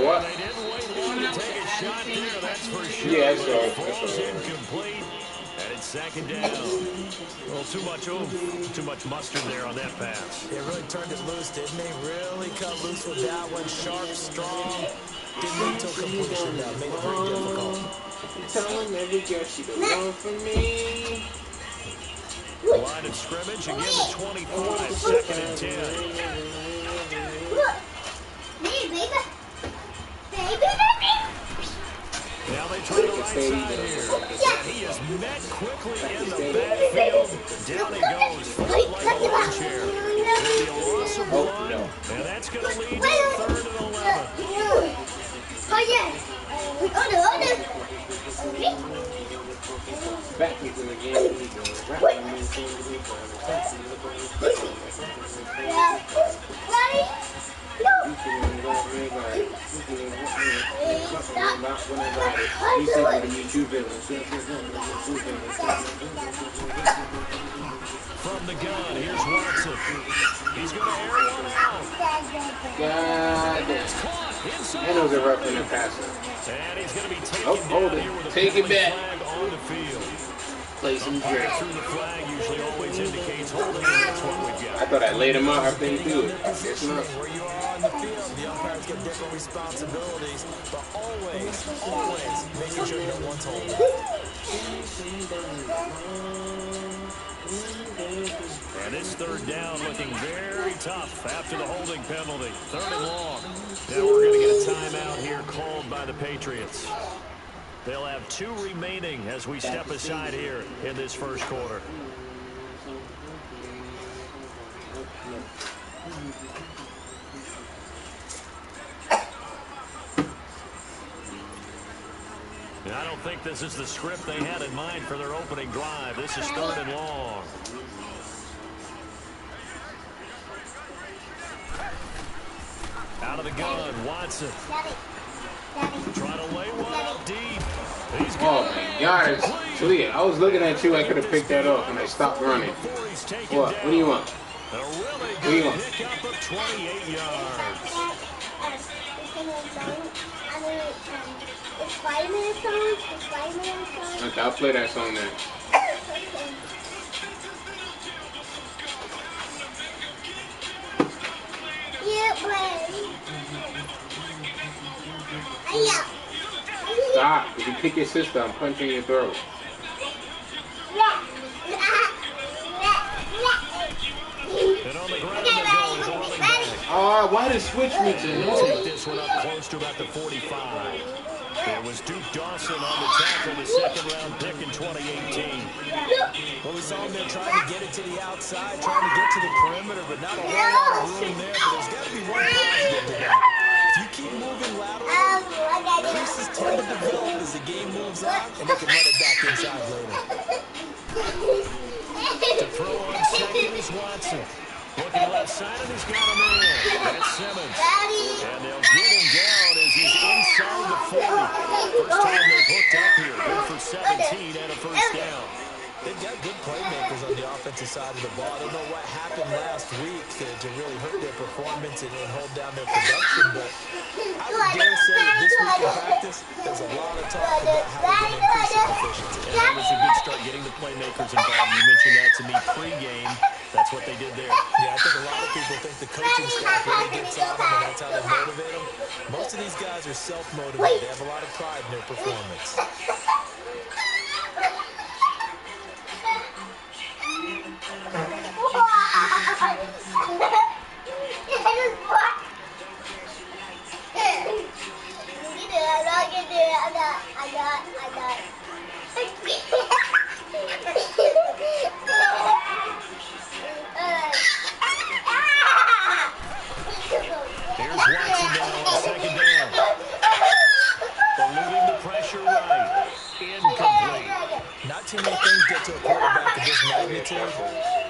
what? They didn't wait long to take a shot there, that's for sure. Yeah, that's right. Falls incomplete, and it's second down. A little too much oomph, too much mustard there on that pass. It really turned it loose, didn't they? Really cut loose with that one. Sharp, strong. Didn't wait till completion, though. Made it very difficult. Telling every girl she don't want from me. Line of scrimmage, again the 25, second and 10. Now they try the right side here. And he is met quickly in the backfield. Down he goes, like a lawn chair. It'll be a loss of one, and that's going to lead to a 3rd and 11. Back into the game. From the gun, here's Watson. He's going to air one out. God damn. And it was a rough in the passer. And he's going to be taken hold down it. here with a Take it back. flag on the field. Play some Through drill. the flag usually always indicates holding, and that's what we've got. I thought I laid him out after he threw it. It's not. Where you are on the field, the umpires get different responsibilities, but always making sure no one's holding. And this 3rd down looking very tough after the holding penalty. 3rd and long. Now we're going to get a timeout here called by the Patriots. They'll have 2 remaining as we step aside here in this first quarter. And I don't think this is the script they had in mind for their opening drive. This is 3rd and long. Out of the gun, Watson. Trying to lay one up deep. He's Oh my God. Talia, I was looking at you. I could have picked that off and I stopped running. What? What do you want? A really What do you good want? pickup of 28 yards. Okay, I'll play that song then. Stop. If you pick your sister, I'm punching your throat. And on the ground they go as a running back. Oh, why did switch me to Take this one up close to about the 45. There was Duke Dawson on the tackle, the 2nd-round pick in 2018. Well, we saw him there trying to get it to the outside, trying to get to the perimeter, but not a whole lot of room there. But there's got to be one positive to that. If you keep moving laterally, creases tend to develop as the game moves on, and they can run it back inside later. To throw on second is Watson. Looking left side, and he's got him in. That's Simmons. And they'll get him down as he's inside the 40. First time they've hooked up here. Good for 17 and a 1st down. They've got good playmakers on the offensive side of the ball. I don't know what happened last week to really hurt their performance and hold down their production, but I would dare say that this week in practice, there's a lot of talk about how they're going to increase their efficiency. And that was a good start getting the playmakers involved. You mentioned that to me pregame. That's what they did there. Yeah, I think a lot of people think the coaching staff really gets on them and that's how they motivate them. Most of these guys are self-motivated. They have a lot of pride in their performance. Here's Watson down on 2nd down. Eluding the pressure right. Incomplete. Not too many things get to a quarterback of this magnitude,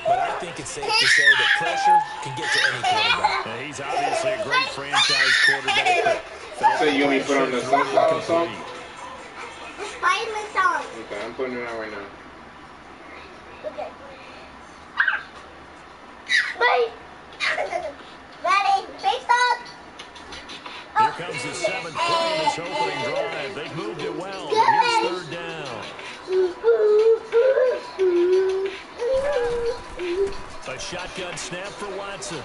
but I think it's safe to say that pressure can get to any quarterback. Now, he's obviously a great franchise quarterback. So you want me to put on the Sunflower song? Spider-Man song. Okay, I'm putting it on right now. Okay. Wait. Ready? Face up. Here comes the 7th play of this opening drive. They've moved it well, but here's 3rd down. A shotgun snap for Watson.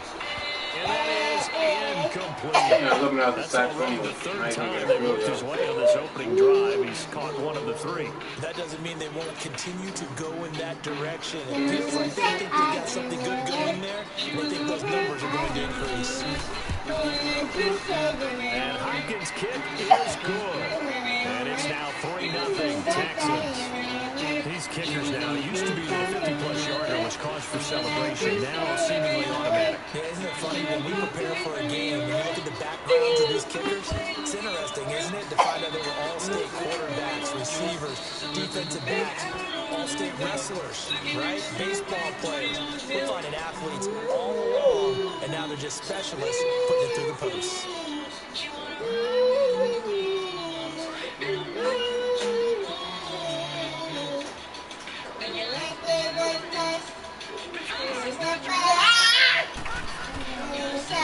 And that is incomplete. That's already the 3rd time they've looked his way on this opening drive. He's caught 1 of the 3. That doesn't mean they won't continue to go in that direction. It feels like they think they got something good going there, and they think those numbers are going to increase. And Hopkins' kick is good. And it's now 3-0 Texans. These kickers now used to be the 50-plus yarder was cause for celebration. Now seemingly automatic. Yeah, isn't it funny when we prepare for a game and you look at the backgrounds of these kickers? It's interesting, isn't it, to find out they were all-state quarterbacks, receivers, defensive backs, all-state wrestlers, right? Baseball players. We're finding athletes all along, and now they're just specialists putting it through the posts.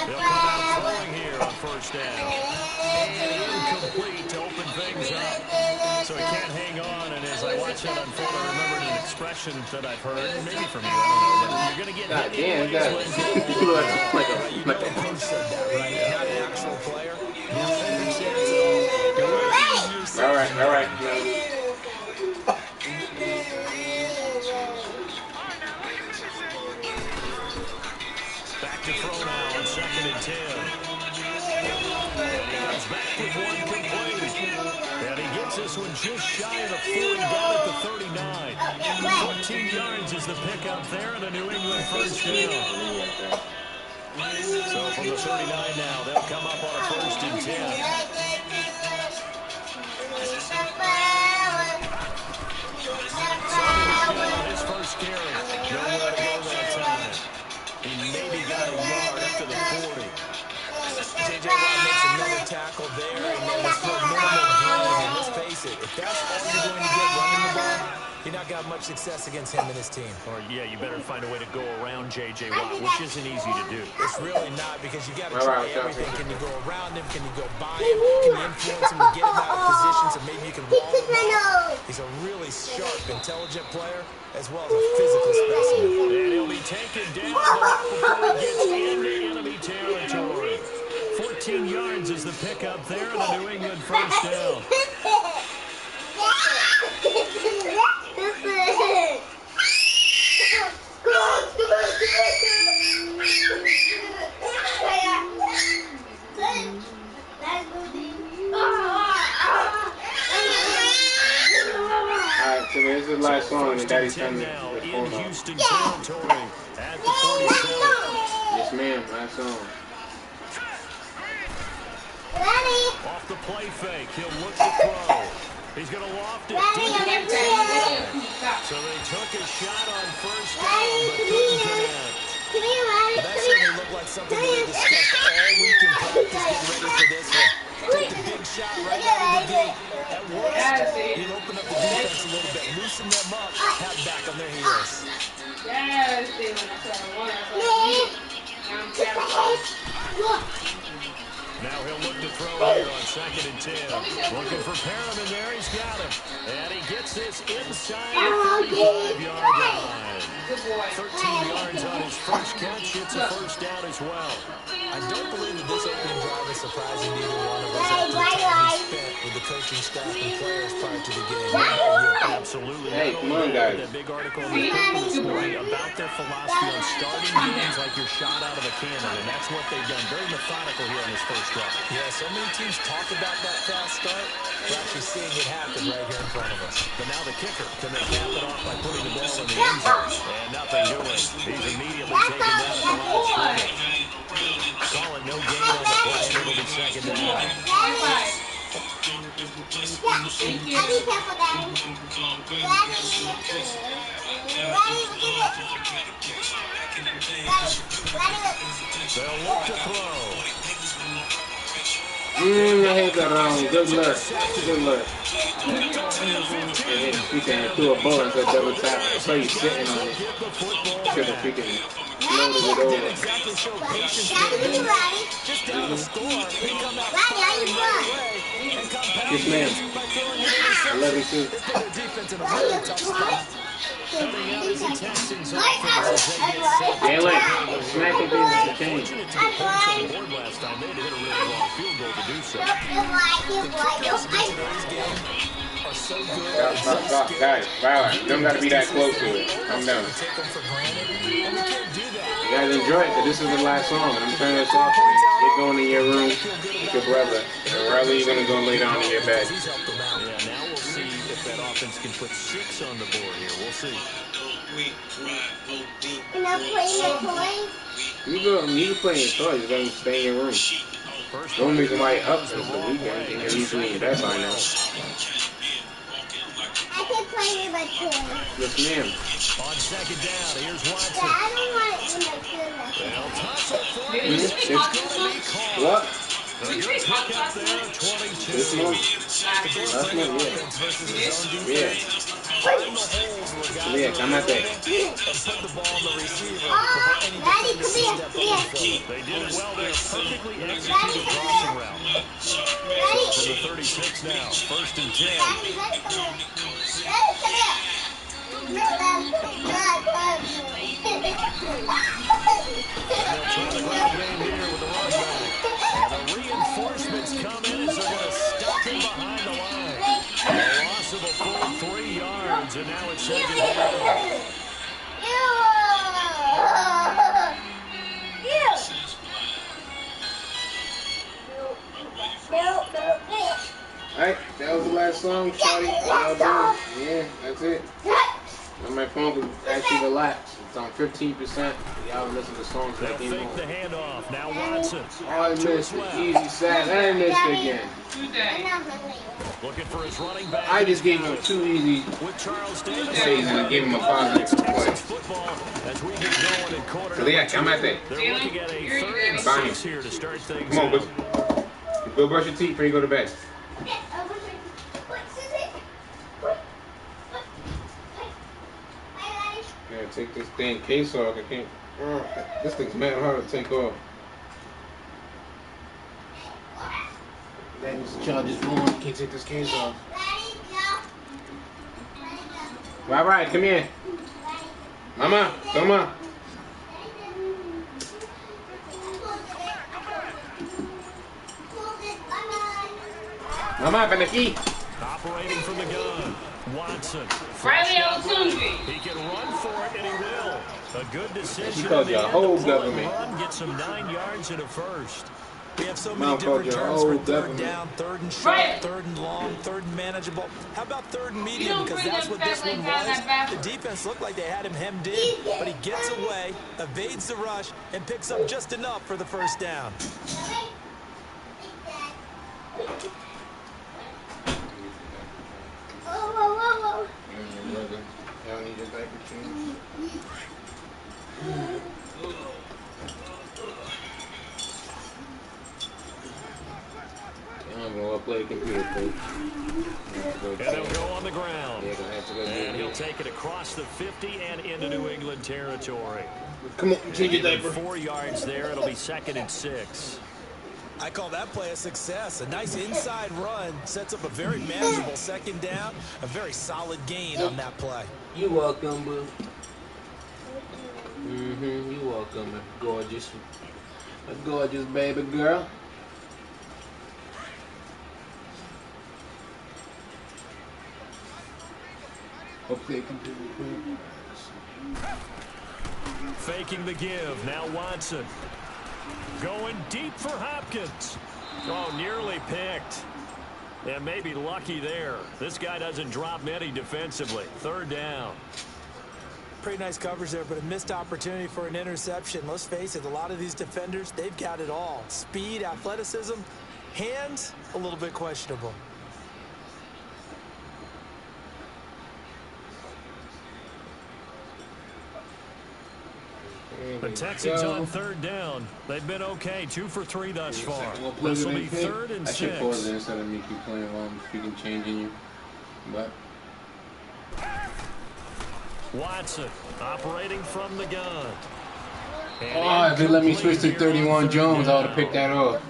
They'll come out throwing here on 1st down. And incomplete to open things up. So he can't hang on, and as I watch that unfold, I remembered an expression that I've heard, maybe from you, I don't know, but you're going to get hit anyways when You know Coach said that, right? Not an actual player. Not a chance at all. All right. Back to throw now on 2nd and 10. And he comes back with 1 complete. And he gets this one just shy of the 40 down at the 39. 14 yards is the pickup there and a New England 1st down. So from the 39 now, they'll come up on a 1st and 10. His first carry. Nowhere to go that time. He maybe got a yard up to the 40. J.J. Watt makes another tackle there, and then it's for minimal gain. And let's face it, if that's all you're going to get running the ball, you're not going to have much success against him and his team. Or, yeah, you better find a way to go around J.J. Watt, which isn't easy to do. It's really not, because you got to try everything. Can you go around him? Can you go by him? Can you influence him to get him out of position so maybe you can wall him off? He's a really sharp, intelligent player, as well as a physical specimen. And he'll be taken down before he gets into enemy territory. 14 yards is the pickup there, and a New England 1st down. So this is the last song, and Daddy's trying to now in Houston territory at the 47. Yes, ma'am. Last song. Off the play fake, he'll look to throw. He's going to loft it deep inside. So they took a shot on 1st down, but couldn't connect. That certainly looked like something that we discussed all week in practice, getting ready for this one. Take the big shot right out of the gate. At worst, he'll open up the defense a little bit, loosen them up, have back on their heels. Now he'll look to throw here on 2nd and 10. Looking for Perriman there. He's got him. And he gets this inside the 35-yard line. 13 yards on his first catch. It's a 1st down as well. I don't believe that this opening drive is surprising to either one of us after the time we spent with the coaching staff and players prior to the game. Absolutely. Hey, come on, guys. That big article in the paper this morning about their philosophy on starting games like you're shot out of a cannon, and that's what they've done. Very methodical here on this first drive. Yeah, so many teams talk about that fast start. We're actually seeing it happen right here in front of us. But now the kicker, can they cap it off by putting the ball in the end zone? And nothing doing. He's immediately taken down at the line of scrimmage. Solid, no gain on the play. It'll be 2nd down. They'll look to throw. I hit that wrong. Good luck. Good luck. And freaking threw a ball into a double tap. I saw you sitting on it. Should have freaking floated it Didn't over. exactly show patience there, did he? Just down the score, he come out firing right away and compound Yes, ma'am. things by throwing an I love you interception. too. It's put their defense in a really tough spot. Coming out is the Texans offense as they get set. Jalen, smacking things with the chain. Fortunate to get points on the board last time. They had to hit a really long field goal to do so. Kickers in today's game are so good. Stop. Guys, wow, you don't got to be that close to it. I'm done. We take them for granted, and we can't do that. You guys enjoy it, because this is the last song, and I'm turning this off, and get going in your room with your brother, and wherever you're going to go lay down in your bed. He's helped them out. Yeah, now we'll see if that offense can put 6 on the board here. We'll see. You can play your toys, you got to stay in your room. The only reason why you're up is the weekend, and you're usually in bed by now. I can play with my toys. Yes, ma'am. On second down, here's But Watson. I don't want it in my toys. Well, tussle for it. It's It's, going to be called. what? A good pick up there, 22. This month? Last month, Offense versus his own yeah. defense. Find the holes where guys Yeah, come out there. and put the ball on the receiver Oh, before any Daddy, defender come sees here. that Come here. ball field. They did it well there. Perfectly executed crossing route. Daddy. From the 36 now. First and 10. Daddy, come here. Daddy, come here. No, They'll try the ground game here with the running back. And the reinforcements come in as they're going to stop him behind the line. A loss of a full 3 yards, and now it's second down. Alright, that was the last song, Shawty. Well done. Yeah, that's it. And my phone was actually relaxed. It's on 15%. Y'all listen to songs They'll that came fake home. the handoff. Now Watson. Oh, I missed it. Easy sack. I missed it again. Looking for his running back. I just gave him 2 easy With Charles Davis. plays and gave him a positive play. Texans football as we get going in quarter So yeah, come at that. They're looking at a 3rd and Bang. 6 here to start things Come on, out. go brush your teeth before you go to bed. Yeah, take this dang case off. I can't. This thing's mad hard to take off. That was the charger's phone. Can't take this case off. All right, come here. Mama, come on. Mama, ven aquí. Operating from the gun. Watson. Riley, I was hungry. He can run for it, and he will. A good decision. She called in you the a end whole to pull and government. Run, get some 9 yards and a first. We have so many Mom called different you terms for old third government. down, third and short, Right. third and long, third and manageable. How about third and medium? don't Because bring that's them what this fat one legs out of that was. bathroom. The defense looked like they had him hemmed in, but he gets away, evades the rush, and picks up just enough for the first down. Y'all need your diaper change? I don't know what play computer play. And they'll go on the ground. Yeah, 'cause I have to go And he'll get take it across the 50 and into New England territory. Come on, change your Even diaper. 4 yards there. It'll be 2nd and 6. I call that play a success. A nice inside run sets up a very manageable second down, a very solid gain on that play. You welcome, boo. You welcome, a gorgeous baby girl. Okay, computer. Faking the give. Now Watson. Going deep for Hopkins. Oh, nearly picked. And maybe lucky there. This guy doesn't drop many defensively. 3rd down. Pretty nice coverage there, but a missed opportunity for an interception. Let's face it, a lot of these defenders, they've got it all. Speed, athleticism, hands, a little bit questionable. The Texans on third down. They've been okay, 2 for 3 thus far. This will be 3rd and 6. I should pause it instead of me keep playing while I'm speaking, changing you. But Watson operating from the gun. if they let me switch to 31 Jones, I would have picked that off.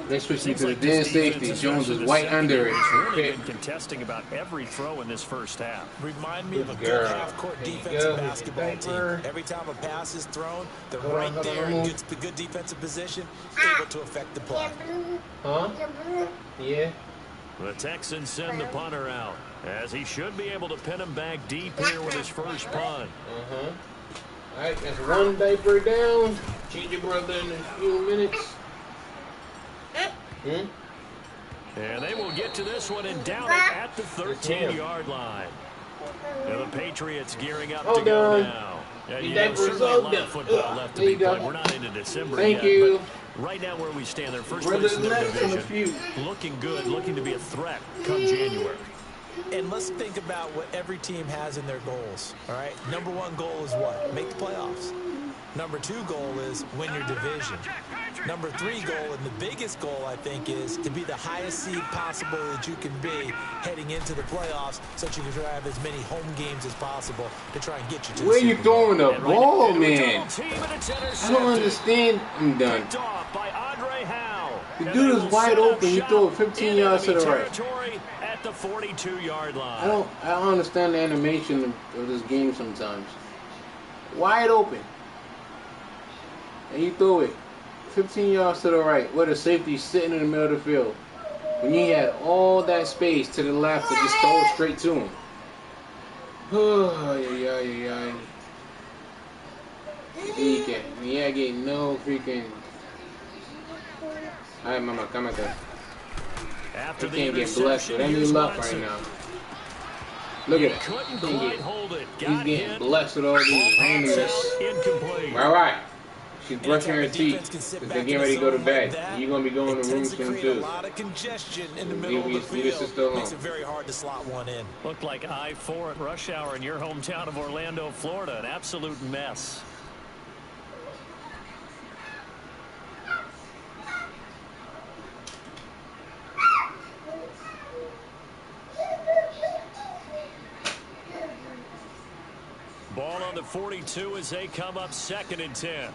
They switched me to the dead safety. Jones was white under it. Really been contesting about every throw in this first half. Remind me of a good half-court defensive basketball team. Every time a pass is thrown, they're right there in good defensive position, able to affect the play. Huh? Yeah. The Texans send the punter out, as he should be able to pin him back deep here with his first punt. All right, that's one diaper down. Change your brother in a few minutes. And they will get to this one and down it at the 13-yard line. Now the Patriots gearing up to go now. Certainly a lot of football left to be played. We're not into December yet. Thank you. But right now where we stand, they're first place in their division. Looking good, looking to be a threat come January. And let's think about what every team has in their goals, all right? Number 1 goal is what? Make the playoffs. Number 2 goal is win your division. Number 3 goal, and the biggest goal, I think, is to be the highest seed possible that you can be heading into the playoffs so that you can have as many home games as possible to try and get you to the Where you Super Bowl. throwing the ball, man? I don't understand. I'm done. The dude is wide open. You throw it 15 yards to the right. At the 42-yard line. I don't understand the animation of this game sometimes. Wide open. And you throw it 15 yards to the right, where the safety's sitting in the middle of the field. When you had all that space to the left to just throw it straight to him. Yeah, get no freaking. Alright, mama, come at that. After they can't get blessed with any luck right now. Look at it. He's getting blessed with all these randomness. Alright. She's brushing her teeth because they're getting ready to go to bed. You're going to be going to room soon too. A lot of congestion in the middle of the field. Makes it very hard to slot one in. Looked like I-4 at rush hour in your hometown of Orlando, Florida. An absolute mess. Ball on the 42 as they come up 2nd and 10.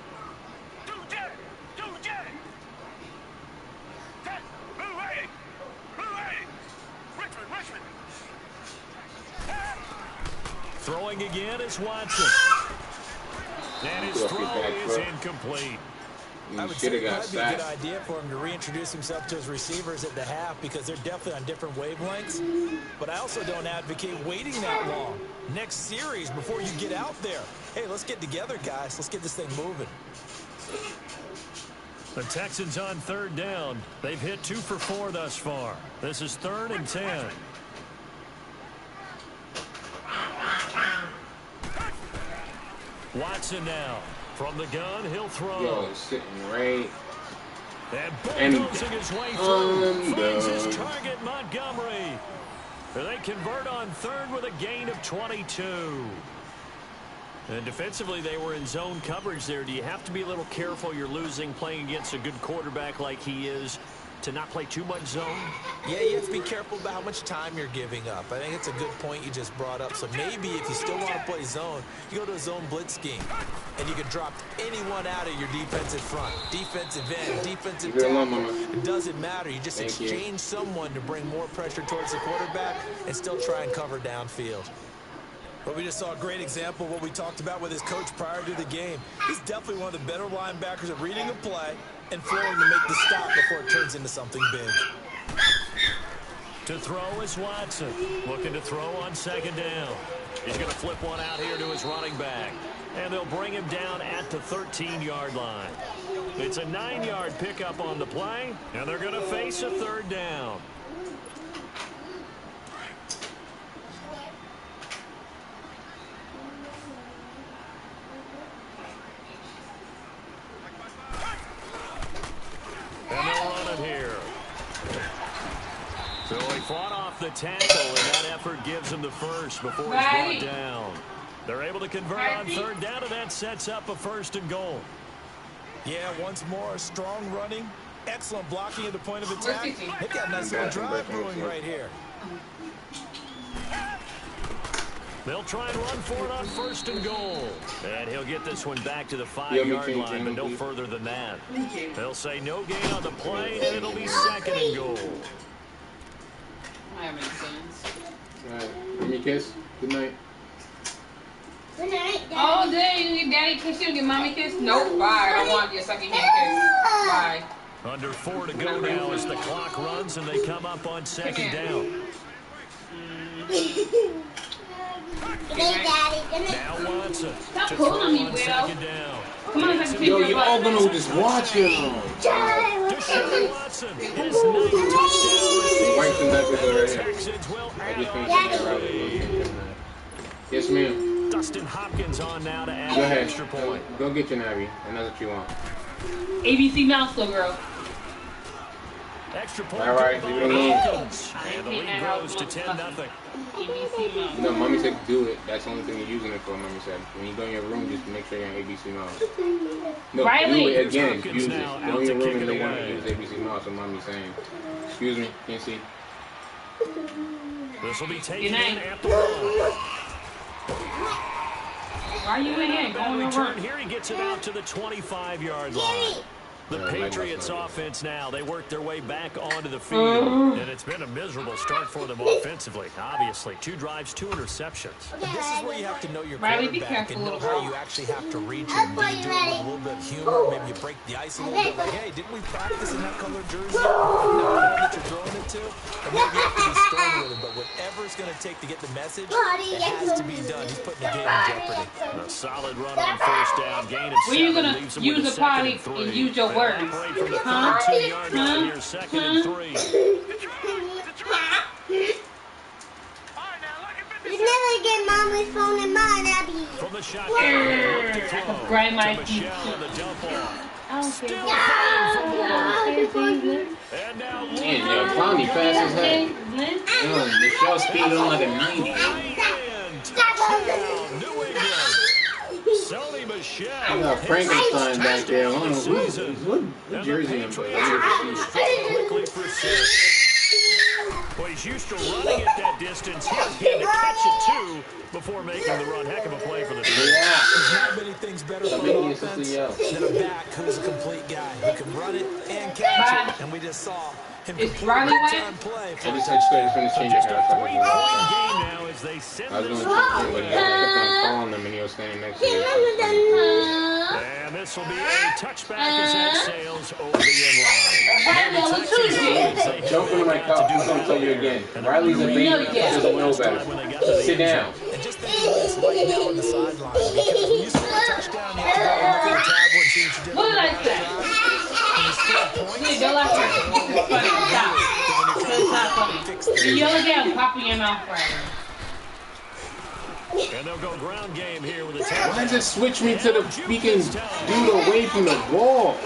Throwing again is Watson. And his throw is incomplete. I would say it might be a good idea for him to reintroduce himself to his receivers at the half because they're definitely on different wavelengths. But I also don't advocate waiting that long. Next series before you get out there. Hey, let's get together, guys. Let's get this thing moving. The Texans on 3rd down. They've hit 2 for 4 thus far. This is 3rd and 10. Watson now. From the gun, he'll throw. Yo, sitting right. And bulldozing his way through. Finds his target, Montgomery. They convert on 3rd with a gain of 22. And defensively, they were in zone coverage there. Do you have to be a little careful? You're losing playing against a good quarterback like he is to not play too much zone? Yeah, you have to be careful about how much time you're giving up. I think it's a good point you just brought up. So maybe if you still want to play zone, you go to a zone blitz scheme. And you can drop anyone out of your defensive front. Defensive end, defensive tackle. It doesn't matter. You just exchange someone to bring more pressure towards the quarterback and still try and cover downfield. But we just saw a great example of what we talked about with his coach prior to the game. He's definitely one of the better linebackers at reading a play and flowing to make the stop before it turns into something big. To throw is Watson. Looking to throw on 2nd down. He's going to flip one out here to his running back. And they'll bring him down at the 13-yard line. It's a 9-yard pickup on the play, and they're going to face a 3rd down. And they'll run it here. So he fought off the tackle, and that effort gives him the first before he's brought down. They're able to convert on third down, and that sets up a 1st and goal. Yeah, once more, strong running, excellent blocking at the point of attack. They've got a nice little drive brewing right here. They'll try and run for it on 1st and goal. And he'll get this one back to the 5-yard line, but no further than that. They'll say no gain on the play, and it'll be 2nd and goal. I have any sons. All right. Give me a kiss. Good night. Good night, Daddy. All day, you get daddy kiss, you get mommy kiss? Nope, bye. I don't want your sucking hand kiss. Bye. Under 4 to go now as the clock runs, and they come up on 2nd down. Good night, Daddy. Good night. Now Watson. Stop pulling on me, weirdo. 2nd down. Come on, let's Yo, you all gonna just watch him. Deshaun Watson, his 9th touchdown Wipe the knuckles receiver. right The here. Texans will I add just on finished the that right. lead. Yes, ma'am. Dustin Hopkins on now to add Go an ahead. extra point. Go get your Navi. And that's what you want. ABC mouse, little girl. Extra point. All right, leave it alone. Hopkins. And the lead grows to 10-0. ABC mouse. No, mommy said do it. That's the only thing you're using it for, mommy said. When you go in your room, just make sure you're on ABC mouse. No, Riley. do it again. Hopkins Use it. now Go out in your to room kick and it they want to away. use ABC mouse, so mommy's saying. Excuse me, can't see. This will be taken Good night. in at the line. Why are you in here? Go in your Return room. here, he gets it out to the 25-yard line. The Yeah, I like Patriots that. offense now, they work their way back onto the field. And it's been a miserable start for them offensively, obviously. 2 drives, 2 interceptions. This is where you have to know your Riley, be quarterback and careful, know how you actually have to reach him. Do you do it with a little bit of humor? Maybe you break the ice a little bit. Like, hey, didn't we practice in that color jersey? You know that you're throwing it to? Or maybe you have to be stern with him. But whatever it's going to take to get the message, it has to be done. He's putting the game in jeopardy. A solid run on 1st down, gain of 7. When you gonna leaves him use with a 2nd potty and 3. and use your words? Operate from the Huh? 32-yard line here, 2nd and 3. You never get Mommy's phone in mine, Abby. From the shotgun, they look to throw Grind my to teeth. Michelle on the dump off. I don't Still care. fighting for more. And now Man, yo, Clowney fast as heck. Yo, Michelle speeding on like a 90. touchdown, New England. Sony I Michelle. got Frankenstein back there. I don't know Season. what And jersey the I'm Patriots playing. quickly for 6. Well, he's used to running at that distance. He had to catch it, too, before making the run. Heck of a play for the team. Yeah. There's not many things better for Somebody an needs to offense see yo. than a back who's a complete guy who can run it and catch it. And we just saw him It's complete Riley return Wayne? play. I just finished changing Just her. a 3-point game now as they send I was this going to one. change him, but he kept on calling him and he was standing next to me. And this will be a touchback as that sails over the end line. Now the Texans lead as they Jump into my have couch. to I'm do going to tell you battle again. here. Riley's a baby. Yeah. He doesn't know better. Sit down. And just think of what it's like now on the sideline. Because when you score a touchdown, you have to go and look at the tablet and see what you did. What did I say? When you score points, Yeah, don't laugh at me. This is funny. Stop. This is not funny. You yell again, pop in your mouth forever. And they'll go ground game here with the Why does it switch me to the freaking dude away from the ball?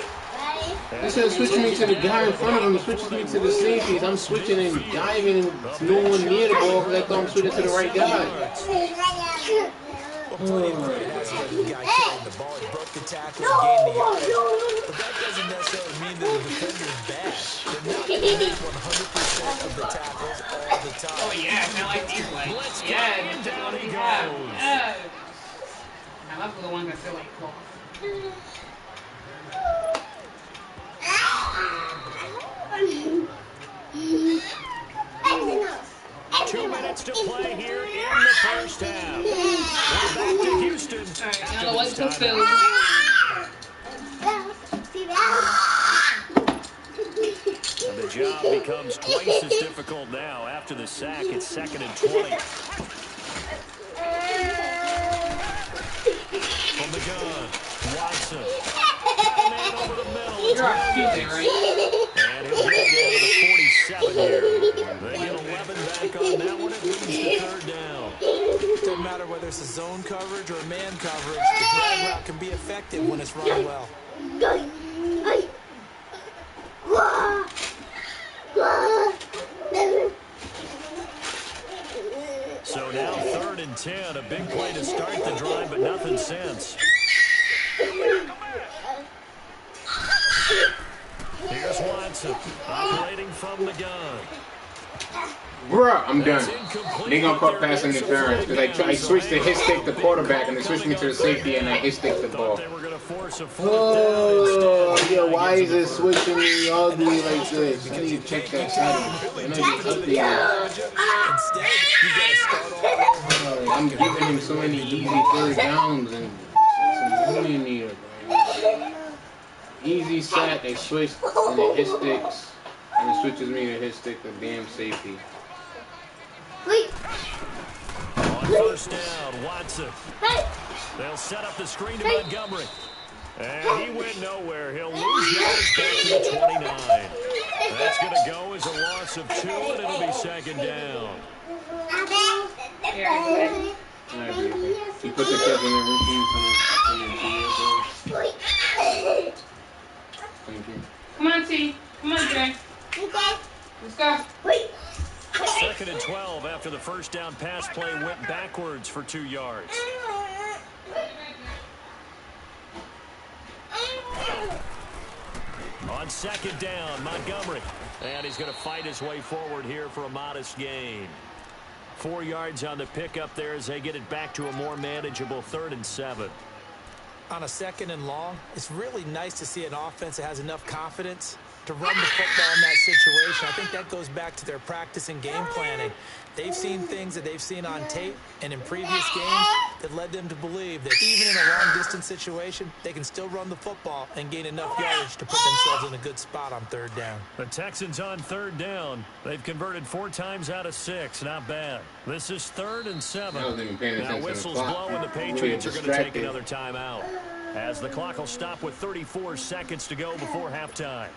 Instead of switching me to the guy in front of him, it switches me to the safeties. I'm switching and diving and no one near the ball because I thought I'm switching to the right guy. well, plenty of credit has to the guy carrying the ball. He broke the tackle and gained the yardage. But that doesn't necessarily mean that the defender is bad. They're not going to make 100% of the tackles all the time. Oh, yeah, I like these ones. Blitz Yeah, coming, this is down what he we have. goes. Yeah. I love the ones that feel like cloth. 2 minutes to play here in the first half. We're back to Houston. All right, after now the this white timeout. And the job becomes twice as difficult now. After the sack, it's 2nd and 20. From the gun, Watson. Got a man over the middle. You're off Tuesday, right? And he'll get down to the 47 here. They get 11 back on that one. It leads to 3rd down. Doesn't matter whether it's a zone coverage or a man coverage, the drag route can be effective when it's run well. So now 3rd and 10. A big play to start the drive, but nothing since. Here's Watson, operating from the gun. Bruh, I'm done. They gonna call pass interference because I switched to hit stick the quarterback and they switched me to the safety and I hit stick the ball. Oh, yo, why is it switching me ugly like this? I need to check that setting. I'm giving him so many easy third downs and some million here, man. Easy set, they switched and it hit sticks and it switches me to hit stick the damn safety. On first down, Watson. They'll set up the screen to Montgomery. And he went nowhere. He'll lose yards back to the 29. That's going to go as a loss of 2, and it'll be second down. You put the catch in the routine. Thank you. Come on, T. Come on, Jay. Let's go. Second and 12 after the first down pass play went backwards for 2 yards. On second down, Montgomery. And he's going to fight his way forward here for a modest gain. 4 yards on the pickup there as they get it back to a more manageable 3rd and 7. On a 2nd and long, it's really nice to see an offense that has enough confidence to run the football in that situation. I think that goes back to their practice and game planning. They've seen things that they've seen on tape and in previous games that led them to believe that even in a long-distance situation, they can still run the football and gain enough yardage to put themselves in a good spot on 3rd down. The Texans on 3rd down. They've converted 4 times out of 6. Not bad. This is 3rd and 7. Now whistles blow and the Patriots are going to take another timeout, as the clock will stop with 34 seconds to go before halftime.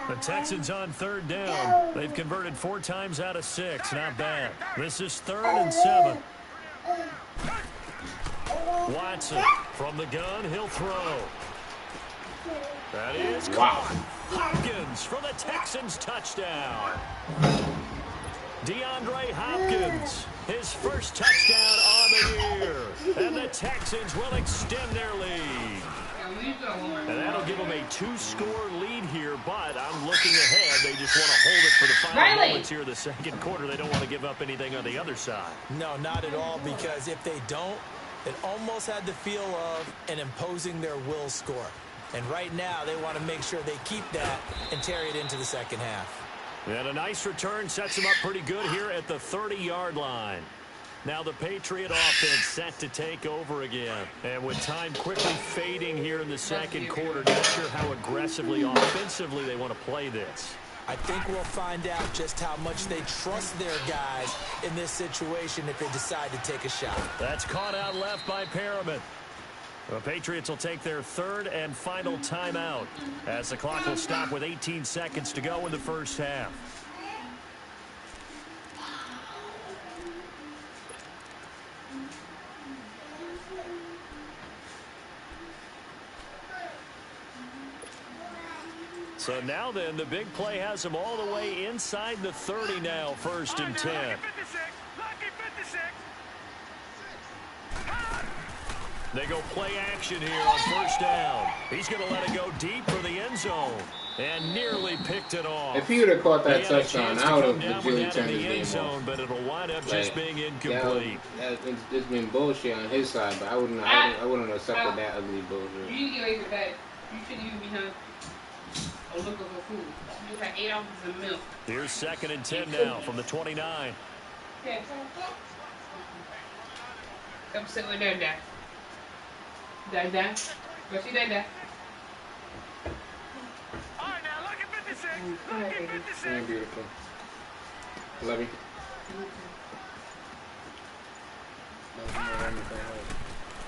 The Texans on 3rd down. They've converted 4 times out of 6. Not bad. This is 3rd and 7. Watson from the gun. He'll throw. That is caught. Hopkins for the Texans touchdown. DeAndre Hopkins, his first touchdown on the year. And the Texans will extend their lead. And that'll give them a 2-score lead here, but I'm looking ahead. They just want to hold it for the final moments here of the second quarter. They don't want to give up anything on the other side. No, not at all, because if they don't, it almost had the feel of an imposing their will score. And right now, they want to make sure they keep that and carry it into the second half. And a nice return sets them up pretty good here at the 30-yard line. Now the Patriot offense set to take over again. And with time quickly fading here in the second quarter, not sure how aggressively offensively they want to play this. I think we'll find out just how much they trust their guys in this situation if they decide to take a shot. That's caught out left by Perriman. The Patriots will take their 3rd and final timeout as the clock will stop with 18 seconds to go in the first half. So now then, the big play has them all the way inside the 30 now, 1st and 10. They go play action here on first down. He's going to let it go deep for the end zone. And nearly picked it off. If he would have caught that touchdown, I would have legitimately turned the his end game zone, off. but it'll wind up just being incomplete. It's been bullshit on his side, but I wouldn't have accepted that ugly bullshit. You didn't get away with that. You shouldn't even be hung. Or looking for food. You had 8 ounces of milk. Here's 2nd and 10 now from the 29. Yeah. Come sit with Dad. Dad. Go see Dad. All right, now look at 56. Look at 56. Yeah, beautiful. Love you.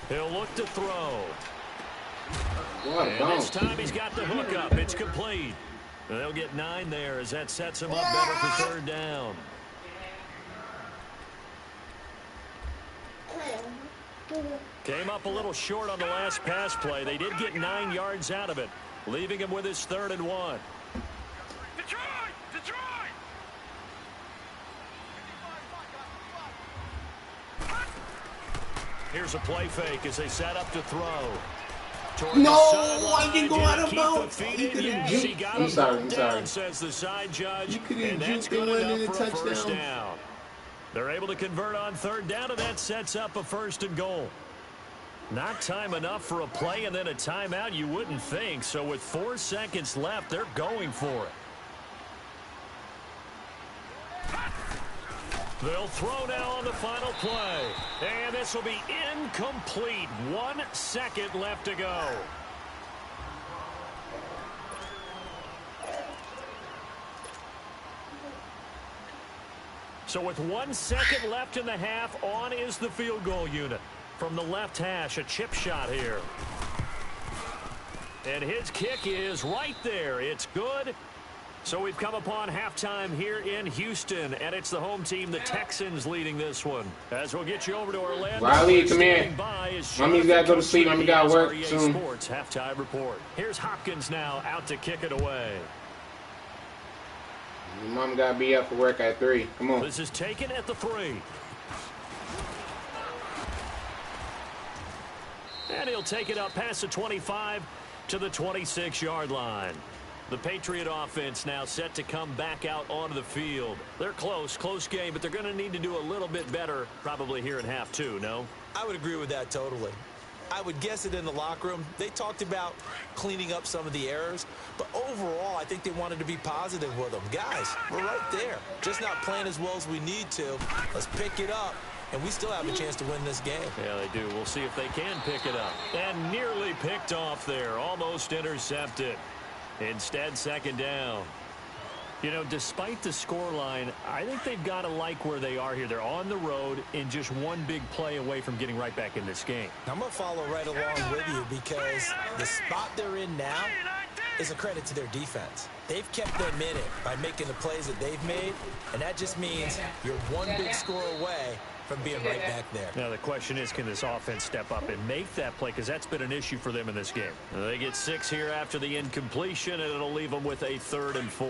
He'll look to throw. And this time he's got the hook up. It's complete. They'll get 9 there as that sets him up better for 3rd down. Came up a little short on the last pass play. They did get 9 yards out of it, leaving him with his 3rd and 1. Detroit! Here's a play fake as they set up to throw. No, I didn't go out of bounds. He could have juked. I'm sorry. Says the side judge. You could have juked and went in the touchdown. Down. They're able to convert on third down, and that sets up a 1st and goal. Not time enough for a play and then a timeout, you wouldn't think. So with 4 seconds left, they're going for it. They'll throw now on the final play. And this will be incomplete. 1 second left to go. So with 1 second left in the half, on is the field goal unit. From the left hash, a chip shot here. And his kick is right there. It's good. So we've come upon halftime here in Houston, and it's the home team, the Texans, leading this one. As we'll get you over to Orlando. Riley, come here. Mommy's got to go to sleep. Mommy got to work soon. Sports halftime report. Here's Hopkins now out to kick it away. Your mom got to be up for work at 3. Come on. This is taken at the 3. And he'll take it up past the 25 to the 26-yard line. The Patriot offense now set to come back out onto the field. They're close game, but they're going to need to do a little bit better probably here in half 2, no? I would agree with that totally. I would guess it in the locker room. They talked about cleaning up some of the errors, but overall, I think they wanted to be positive with them. Guys, we're right there. Just not playing as well as we need to. Let's pick it up, and we still have a chance to win this game. Yeah, they do. We'll see if they can pick it up. And nearly picked off there. Almost intercepted. Instead, 2nd down. You know, despite the scoreline, I think they've got to like where they are here. They're on the road and just one big play away from getting right back in this game. I'm going to follow right along with you because the spot they're in now is a credit to their defense. They've kept them in it by making the plays that they've made, and that just means you're one big score away from being right back there. Now the question is, can this offense step up and make that play? Because that's been an issue for them in this game. They get 6 here after the incompletion, and it'll leave them with a 3rd and 4.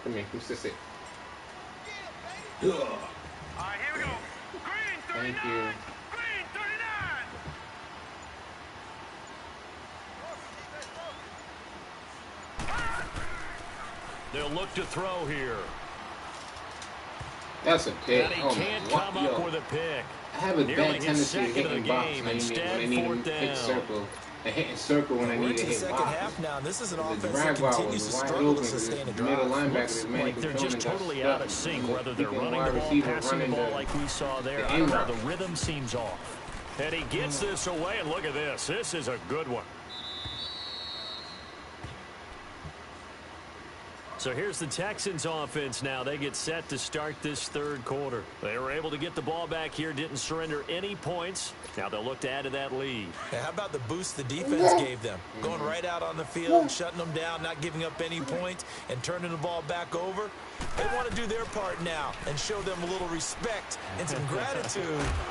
Come here, who's this? All right, here we go. Green 39. Thank you. Green 39. They'll look to throw here. That's a pick. And he can't come up with a pick. I have a bad tendency of hitting box when I need to hit circle. I hit circle when I need to hit second box. half now. This is an The offense drag that ball continues was to wide struggle to open. sustain a The drive. middle linebacker Looks is like they're just totally out of sync, whether they're running the ball, passing the ball like we saw there. I don't know, the rhythm seems off. And he gets this away, and look at this. This is a good one. So here's the Texans offense now. They get set to start this 3rd quarter. They were able to get the ball back here, didn't surrender any points. Now they'll look to add to that lead. Hey, how about the boost the defense gave them? Going right out on the field, shutting them down, not giving up any points, and turning the ball back over. They want to do their part now and show them a little respect and some gratitude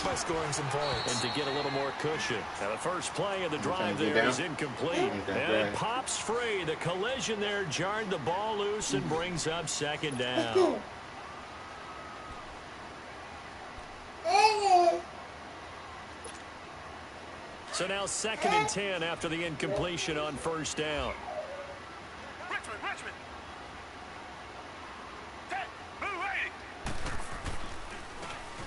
by scoring some points. And to get a little more cushion. Now the first play of the drive there is incomplete. And it pops free. The collision there jarred the ball loose and brings up 2nd down. So now 2nd and 10 after the incompletion on 1st down. Richmond.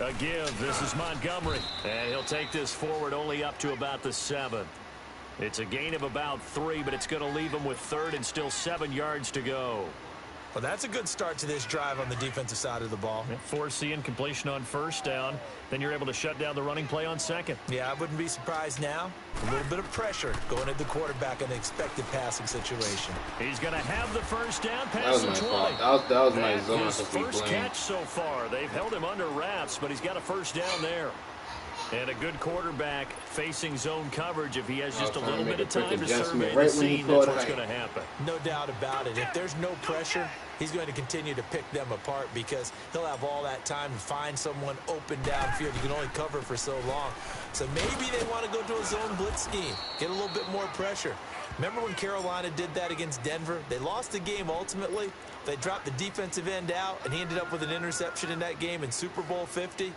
A give. This is Montgomery. And he'll take this forward only up to about the 7. It's a gain of about 3, but it's going to leave him with 3rd and still 7 yards to go. Well, that's a good start to this drive on the defensive side of the ball. Force the incompletion on 1st down. Then you're able to shut down the running play on 2nd. Yeah, I wouldn't be surprised now. A little bit of pressure going at the quarterback in an expected passing situation. He's going to have the 1st down past the 20. That was my zone. His first catch so far. They've held him under wraps, but he's got a 1st down there. And a good quarterback facing zone coverage. If he has just a little bit of time to survey the scene, that's what's going to happen. No doubt about it. If there's no pressure, he's going to continue to pick them apart because he'll have all that time to find someone open downfield. You can only cover for so long. So maybe they want to go to a zone blitz scheme, get a little bit more pressure. Remember when Carolina did that against Denver? They lost the game ultimately. They dropped the defensive end out, and he ended up with an interception in that game in Super Bowl 50.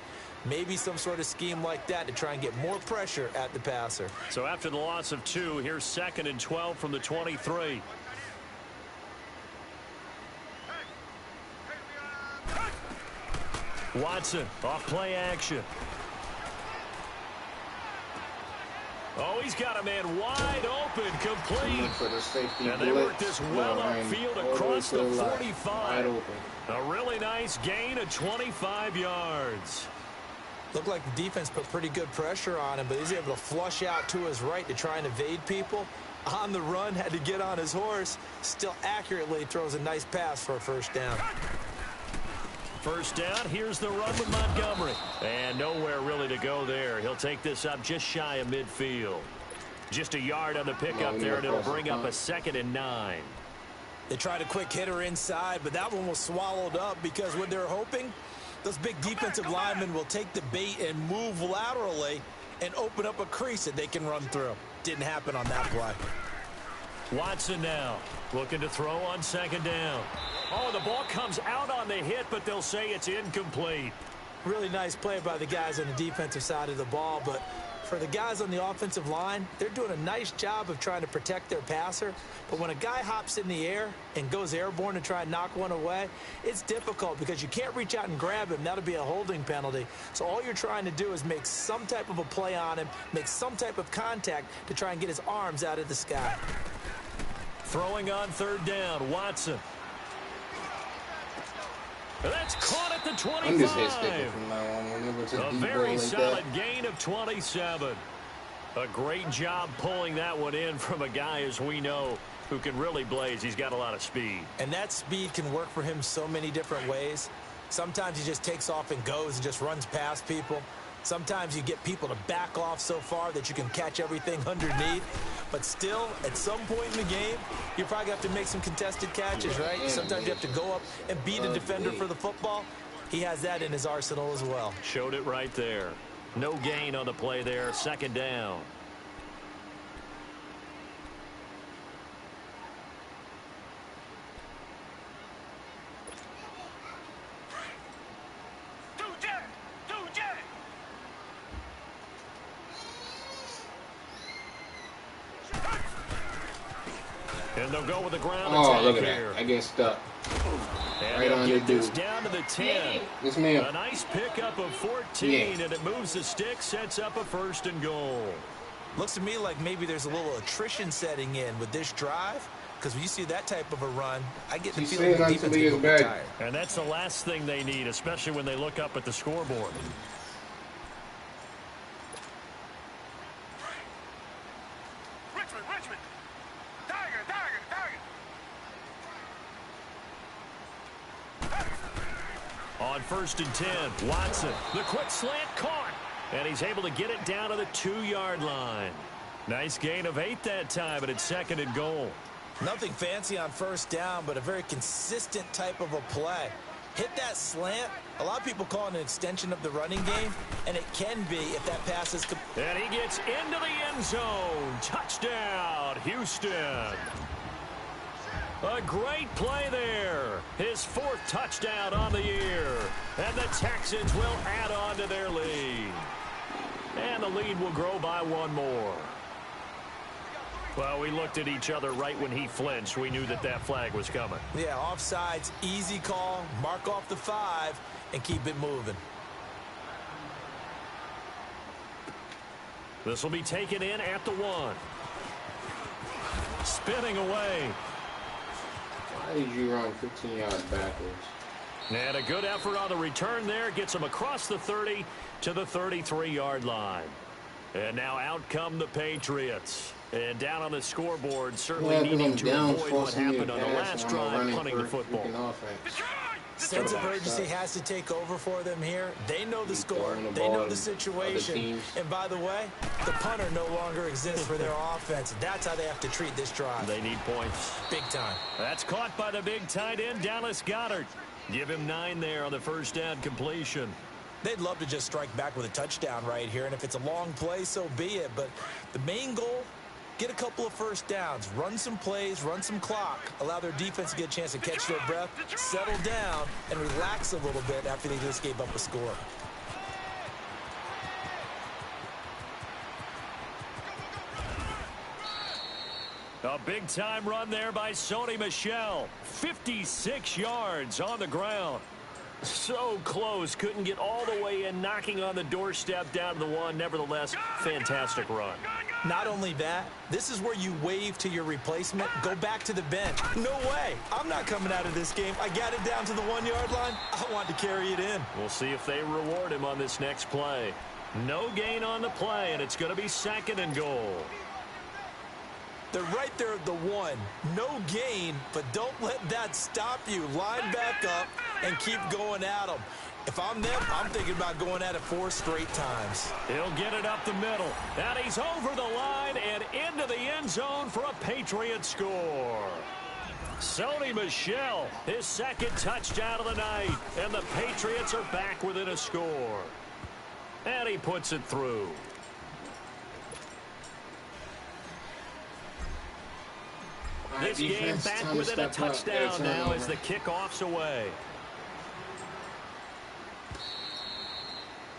Maybe some sort of scheme like that to try and get more pressure at the passer. So after the loss of 2, here's 2nd and 12 from the 23. Watson off play action. Oh, he's got a man wide open, complete. For the safety and they work this well upfield across the 45. Wide open. A really nice gain of 25 yards. Looked like the defense put pretty good pressure on him, but he's able to flush out to his right to try and evade people. On the run, had to get on his horse. Still accurately throws a nice pass for a first down. First down, here's the run with Montgomery. And nowhere really to go there. He'll take this up just shy of midfield. Just a yard on the pickup there, and it'll bring up a 2nd and 9. They tried a quick hitter inside, but that one was swallowed up because what they're hoping, those big defensive linemen will take the bait and move laterally and open up a crease that they can run through. Didn't happen on that play. Watson now looking to throw on 2nd down. Oh, the ball comes out on the hit, but they'll say it's incomplete. Really nice play by the guys on the defensive side of the ball, but for the guys on the offensive line, they're doing a nice job of trying to protect their passer. But when a guy hops in the air and goes airborne to try and knock one away, it's difficult because you can't reach out and grab him. That'll be a holding penalty. So all you're trying to do is make some type of a play on him, make some type of contact to try and get his arms out of the sky. Throwing on 3rd down, Watson. That's caught at the 25. I'm just hit from now on. Whenever it's a very like solid that. gain of 27. A great job pulling that one in from a guy, as we know, who can really blaze. He's got a lot of speed. And that speed can work for him so many different ways. Sometimes he just takes off and goes and just runs past people. Sometimes you get people to back off so far that you can catch everything underneath. But still, at some point in the game, you probably have to make some contested catches, right? Sometimes you have to go up and beat a defender for the football. He has that in his arsenal as well. Showed it right there. No gain on the play there. 2nd down. And they'll go with the ground attack look at here. that. I get stuck. And Right on the get this dude. down to the 10. Yes, ma'am. A nice pickup of 14, and it moves the stick, sets up a 1st and goal. Looks to me like maybe there's a little attrition setting in with this drive, because when you see that type of a run, I get the feeling the defense is going to be tired. And that's the last thing they need, especially when they look up at the scoreboard. Richmond. Tiger. On 1st and 10, Watson, the quick slant caught, and he's able to get it down to the 2-yard line. Nice gain of 8 that time, and it's 2nd and goal. Nothing fancy on 1st down, but a very consistent type of a play. Hit that slant. A lot of people call it an extension of the running game, and it can be if that pass is... And he gets into the end zone. Touchdown, Houston. A great play there. His 4th touchdown on the year. And the Texans will add on to their lead. And the lead will grow by 1 more. Well, we looked at each other right when he flinched. We knew that flag was coming. Yeah, offsides, easy call. Mark off the 5 and keep it moving. This will be taken in at the 1. Spinning away. Why did you run 15 yards backwards? And a good effort on the return there. Gets him across the 30 to the 33-yard line. And now out come the Patriots. And down on the scoreboard, certainly needing to avoid what happened on the last drive, punting the football. Sense of urgency has to take over for them here. They know the score. They know the situation. And by the way, the punter no longer exists for their offense. That's how they have to treat this drive. They need points. Big time. That's caught by the big tight end, Dallas Goedert. Give him 9 there on the 1st down completion. They'd love to just strike back with a touchdown right here. And if it's a long play, so be it. But the main goal Get a couple of first downs, run some plays, run some clock, allow their defense to get a chance to catch their breath, settle down, and relax a little bit after they just gave up a score. A big-time run there by Sony Michel. 56 yards on the ground. So close. Couldn't get all the way in, knocking on the doorstep down to the one. Nevertheless, fantastic run. Not only that, this is where you wave to your replacement, go back to the bench. No way. I'm not coming out of this game. I got it down to the 1-yard line. I want to carry it in. We'll see if they reward him on this next play. No gain on the play, and it's going to be 2nd and goal. They're right there at the 1. No gain, but don't let that stop you. Line back up and keep going at them. If I'm them, I'm thinking about going at it 4 straight times. He'll get it up the middle. And he's over the line and into the end zone for a Patriot score. Sony Michel, his 2nd touchdown of the night. And the Patriots are back within a score. And he puts it through. This game back within a touchdown now as the kickoff's away.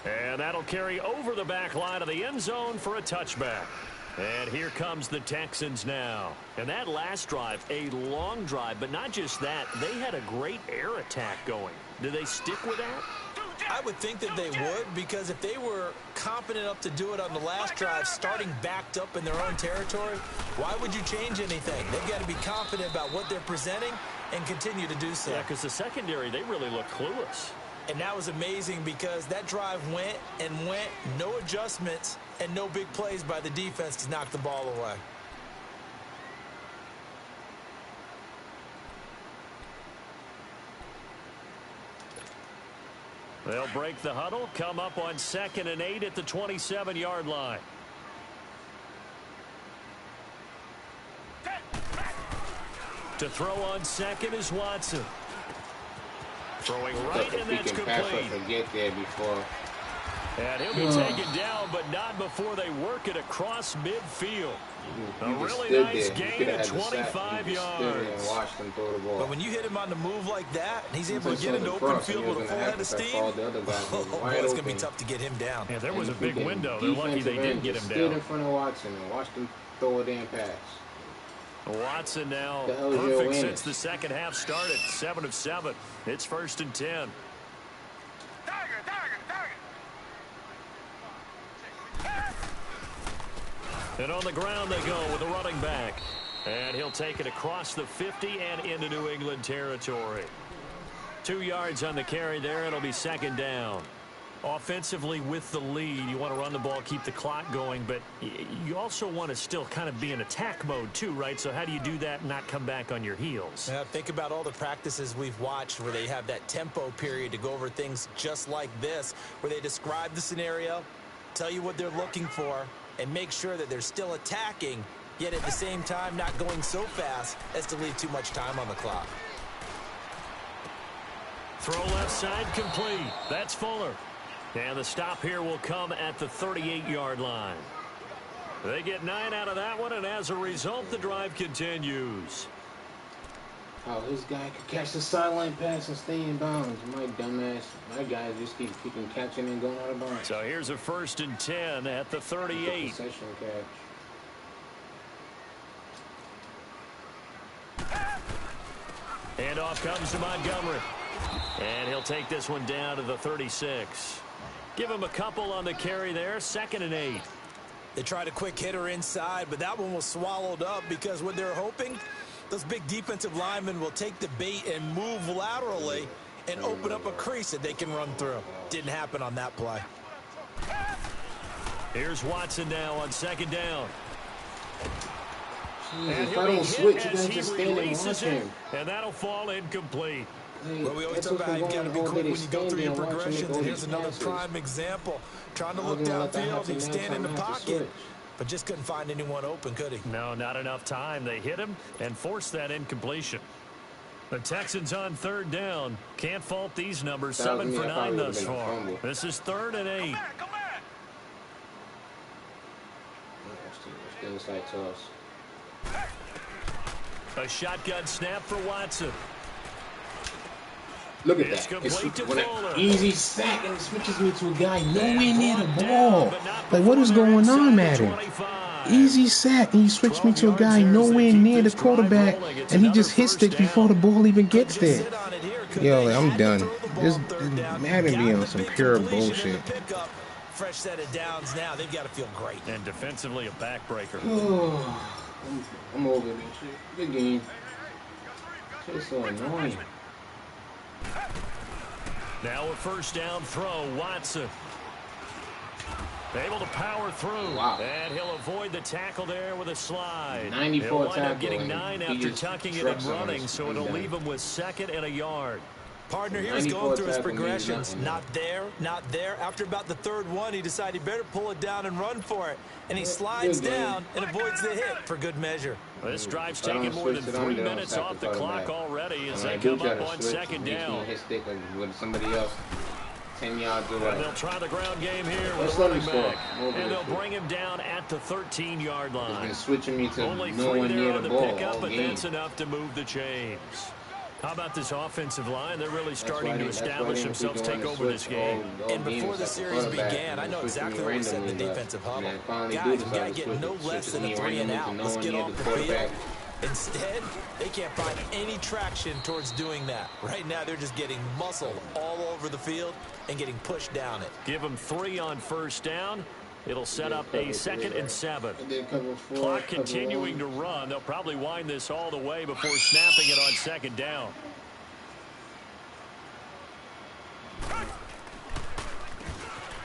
And that'll carry over the back line of the end zone for a touchback. And here comes the Texans now. And that last drive, a long drive, but not just that. They had a great air attack going. Do they stick with that? I would think that they would, because if they were confident enough to do it on the last drive, starting backed up in their own territory, why would you change anything? They've got to be confident about what they're presenting and continue to do so. Yeah, because the secondary, they really look clueless. And that was amazing because that drive went and went, no adjustments, and no big plays by the defense to knock the ball away. They'll break the huddle, come up on 2nd and 8 at the 27-yard line. To throw on 2nd is Watson. Throwing right, and that's complete. Get there before. And he'll be taken down, but not before they work it across midfield. A really nice gain of 25 yards. But when you hit him on the move like that, and he's able to get into open field with a full head of steam, it's going to be tough to get him down. Yeah, there was a big window. They're lucky they didn't get him down. Stood in front of Watson and watched him throw a damn pass. Watson now perfect since the second half started. 7 of 7. It's 1st and 10. And on the ground they go with the running back. And he'll take it across the 50 and into New England territory. 2 yards on the carry there. It'll be 2nd down. Offensively with the lead, you want to run the ball, keep the clock going, but you also want to still kind of be in attack mode too, right? So how do you do that and not come back on your heels? Think about all the practices we've watched where they have that tempo period to go over things just like this, where they describe the scenario, tell you what they're looking for, and make sure that they're still attacking, yet at the same time not going so fast as to leave too much time on the clock. Throw left side complete. That's Fuller. And the stop here will come at the 38-yard line. They get 9 out of that one, and as a result, the drive continues. Oh, this guy could catch the sideline pass and stay in bounds. My dumbass. My guys just keep catching and going out of bounds. So here's a 1st and 10 at the 38. Possession catch. And off comes to Montgomery. And he'll take this one down to the 36. Give him a couple on the carry there. 2nd and 8. They tried a quick hitter inside, but that one was swallowed up because what they're hoping, those big defensive linemen will take the bait and move laterally and open up a crease that they can run through. Didn't happen on that play. Here's Watson now on 2nd down. And if I don't switch, you guys just stand and watch him. And that'll fall incomplete. Well, we always talk about how you've got to be quick when you go through your progressions, and here's another prime example. Trying to look downfield, he'd stand in the pocket, but just couldn't find anyone open, could he? No, not enough time. They hit him and forced that incompletion. The Texans on 3rd down. Can't fault these numbers. 7 for 9 thus far. This is 3rd and 8. Inside toss. A shotgun snap for Watson. Look at It's that. complete It's to when an Fuller. easy sack and it switches me to a guy nowhere And near the brought ball. down, but not Like, what before is they're going inside on, the Madden? 25. Easy sack, and you switch me 12 to a yards guy there as they nowhere keep near the this drive quarterback, rolling. It's and he another just hits first it before the down. ball even Couldn't gets just there. sit on it here, could Yo, they? I'm Had to done. throw the ball This on third down. Madden be Got on the some big pure completion and bullshit. the pickup. Fresh set of downs now. They've got to feel great. And defensively, a backbreaker. I'm over this shit. Good game. It's so annoying. Now a first down throw, Watson. Able to power through. Wow. And he'll avoid the tackle there with a slide. 94 He'll wind up tackle, getting and 9 he after just tucking it trucks and on running, us. so He's it'll done. leave him with 2nd and a yard. Partner here is 94 going through his tackle means progressions. nothing, Not there, not there. After about the third one, he decided he better pull it down and run for it. And he slides Good game. down and avoids the hit for good measure. This drive's If I don't taken more than switch it on, 3 they don't minutes sack off the the clock quarterback. already as When they I do come try up to on switch, 2nd it makes me down. hit stick with somebody else 10 yards And away. they'll try the ground game here Let's with let running him score. back. Over And this they'll shit. bring him down at the 13-yard He's line. been switching me to Only no 3 one there near on the the ball pickup, all but game. that's enough to move the chains. How about this offensive line? They're really That's starting why to they- that's why establish they themselves, don't take wanna over this switch game. all And before games the at series quarterback, began, I and know switch me exactly what we said in the randomly, defensive but huddle. when they finally Guys, do you decide got to to get switch no it, less switches than a me 3 and randomly out. to no Let's one get near off the the field. quarterback. Instead, they can't find any traction towards doing that. Right now, they're just getting muscled all over the field and getting pushed down it. Give them 3 on first down. It'll set up a 2nd and 7. They did cover 4, Clock cover continuing 1. to run. They'll probably wind this all the way before snapping it on 2nd down.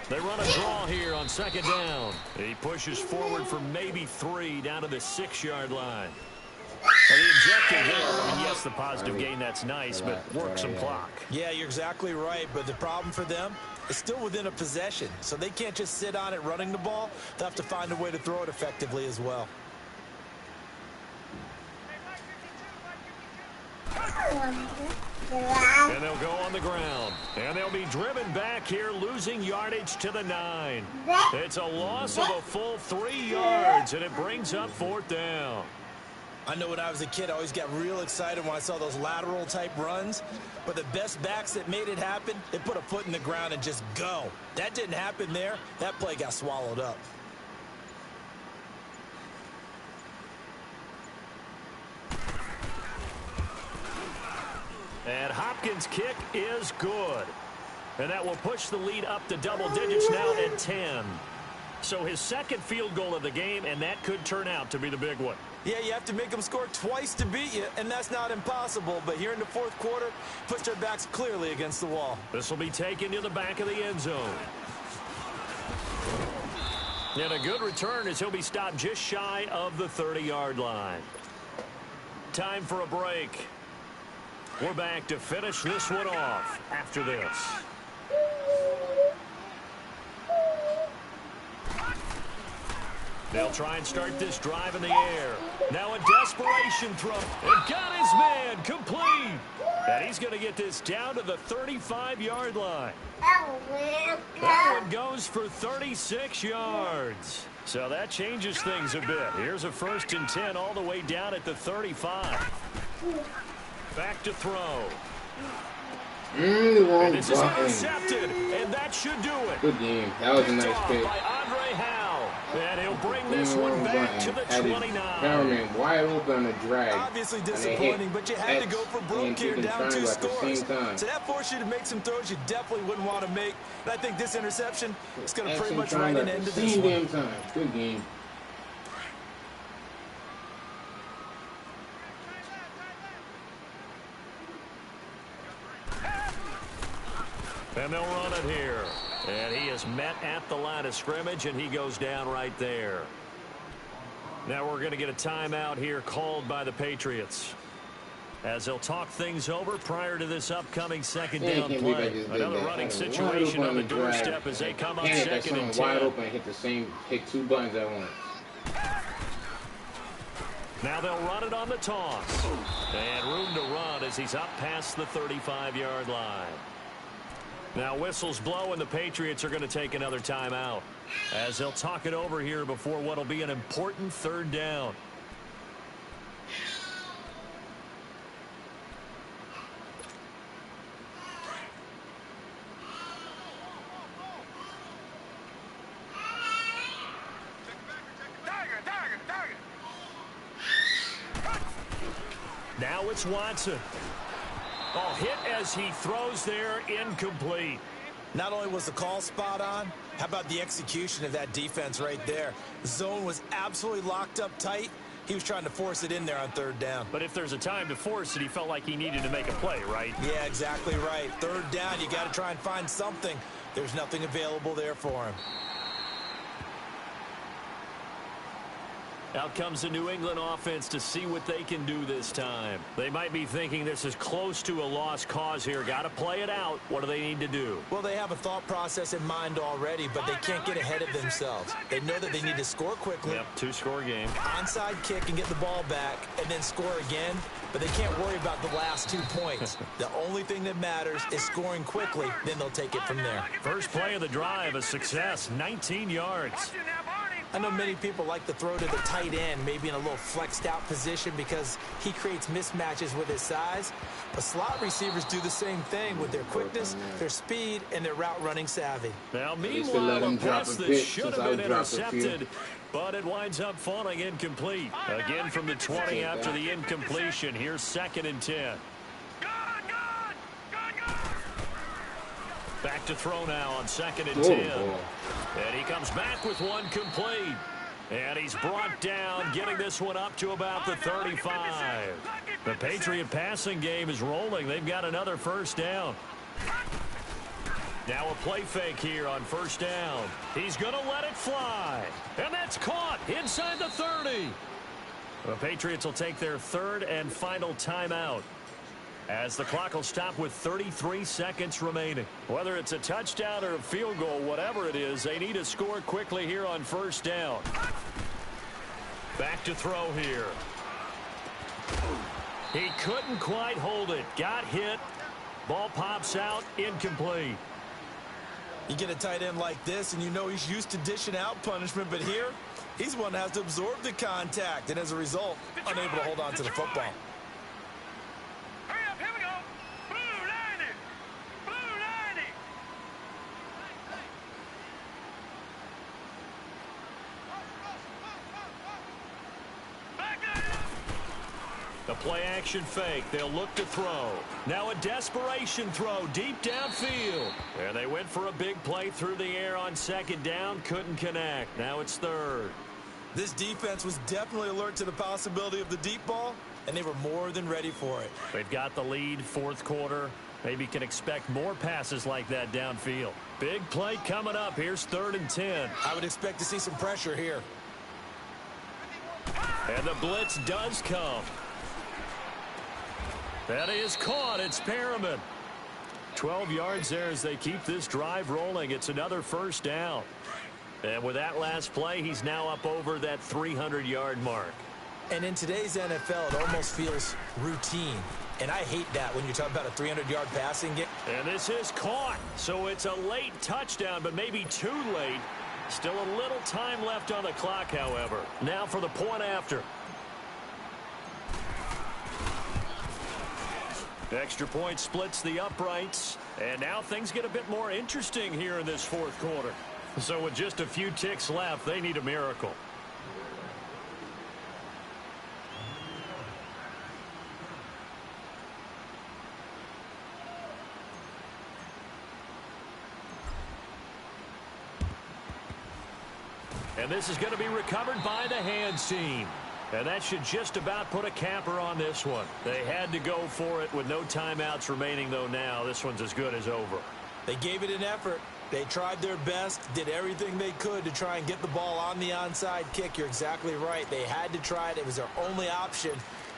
They run a draw here on 2nd down. He pushes forward for maybe 3 down to the 6-yard line. Well, the objective there, I mean, yes, the positive gain, that's nice, but work some clock. Yeah, you're exactly right, but the problem for them is still within a possession, so they can't just sit on it running the ball. They'll have to find a way to throw it effectively as well. And they'll go on the ground. And they'll be driven back here, losing yardage to the 9. It's a loss of a full 3 yards, and it brings up 4th down. I know when I was a kid, I always got real excited when I saw those lateral-type runs. But the best backs that made it happen, they put a foot in the ground and just go. That didn't happen there. That play got swallowed up. And Hopkins' kick is good. And that will push the lead up to double digits now at 10. So his 2nd field goal of the game, and that could turn out to be the big one. Yeah, you have to make them score twice to beat you, and that's not impossible. But here in the 4th quarter, puts their backs clearly against the wall. This will be taken to the back of the end zone. And a good return as he'll be stopped just shy of the 30-yard line. Time for a break. We're back to finish this one off after this. They'll try and start this drive in the air. Now a desperation throw. And got his man complete. And he's going to get this down to the 35-yard line. That one goes for 36 yards. So that changes things a bit. Here's a 1st and 10 all the way down at the 35. Back to throw. And this is intercepted, and that should do it. Good game. That was a nice pick. By Andre Howe. And he'll bring this one back to the 29. Cameraman wide open on a drag. Obviously disappointing, but you had to go for broke here, down 2 scores. So that forced you to make some throws you definitely wouldn't want to make. And I think this interception is going to pretty much write an end to this one. Same damn time. Good game. And they'll run it here. And he is met at the line of scrimmage, and he goes down right there. Now we're going to get a timeout here called by the Patriots, as they'll talk things over prior to this upcoming 2nd down play. Another running situation on the doorstep as they come up 2nd and 10. Wide open and hit 2 buttons at once. Now they'll run it on the toss. And room to run as he's up past the 35-yard line. Now whistles blow and the Patriots are going to take another timeout as they'll talk it over here before what will be an important third down. Now it's Watson. Oh, hit as he throws there, incomplete. Not only was the call spot on, how about the execution of that defense right there? The zone was absolutely locked up tight. He was trying to force it in there on third down. But if there's a time to force it, he felt like he needed to make a play, right? Yeah, exactly right. Third down, you got to try and find something. There's nothing available there for him. Out comes the New England offense to see what they can do this time. They might be thinking this is close to a lost cause here. Got to play it out. What do they need to do? Well, they have a thought process in mind already, but they can't get ahead of themselves. They know that they need to score quickly. Yep, two-score game. Onside kick and get the ball back and then score again, but they can't worry about the last 2 points. The only thing that matters is scoring quickly, then they'll take it from there. First play of the drive, a success, 19 yards. I know many people like to throw to the tight end, maybe in a little flexed out position because he creates mismatches with his size. But slot receivers do the same thing with their quickness, their speed, and their route running savvy. Now, meanwhile, a pass that should have been intercepted, but it winds up falling incomplete. Again from the 20 after the incompletion. Here's 2nd and 10. Back to throw now on 2nd and 10. And he comes back with one complete. And he's brought down, getting this one up to about the 35. The Patriot passing game is rolling. They've got another first down. Now a play fake here on first down. He's going to let it fly. And that's caught inside the 30. The Patriots will take their third and final timeout, as the clock will stop with 33 seconds remaining. Whether it's a touchdown or a field goal, whatever it is, they need to score quickly here on first down. Back to throw here. He couldn't quite hold it. Got hit. Ball pops out. Incomplete. You get a tight end like this, and you know he's used to dishing out punishment, but here, he's one that has to absorb the contact, and as a result, unable to hold on to the football. The play action fake. They'll look to throw. Now a desperation throw deep downfield. And they went for a big play through the air on 2nd down. Couldn't connect. Now it's 3rd. This defense was definitely alert to the possibility of the deep ball, and they were more than ready for it. They've got the lead, 4th quarter. Maybe can expect more passes like that downfield. Big play coming up. Here's 3rd and 10. I would expect to see some pressure here. And the blitz does come. That is caught. It's Perriman. 12 yards there as they keep this drive rolling. It's another first down. And with that last play, he's now up over that 300-yard mark. And in today's NFL, it almost feels routine. And I hate that when you're talking about a 300-yard passing game. And this is caught. So it's a late touchdown, but maybe too late. Still a little time left on the clock, however. Now for the point after. Extra point splits the uprights. And now things get a bit more interesting here in this 4th quarter. So with just a few ticks left, they need a miracle. And this is going to be recovered by the hands team. And that should just about put a capper on this one. They had to go for it with no timeouts remaining, though now. This one's as good as over. They gave it an effort. They tried their best, did everything they could to try and get the ball on the onside kick. You're exactly right. They had to try it. It was their only option.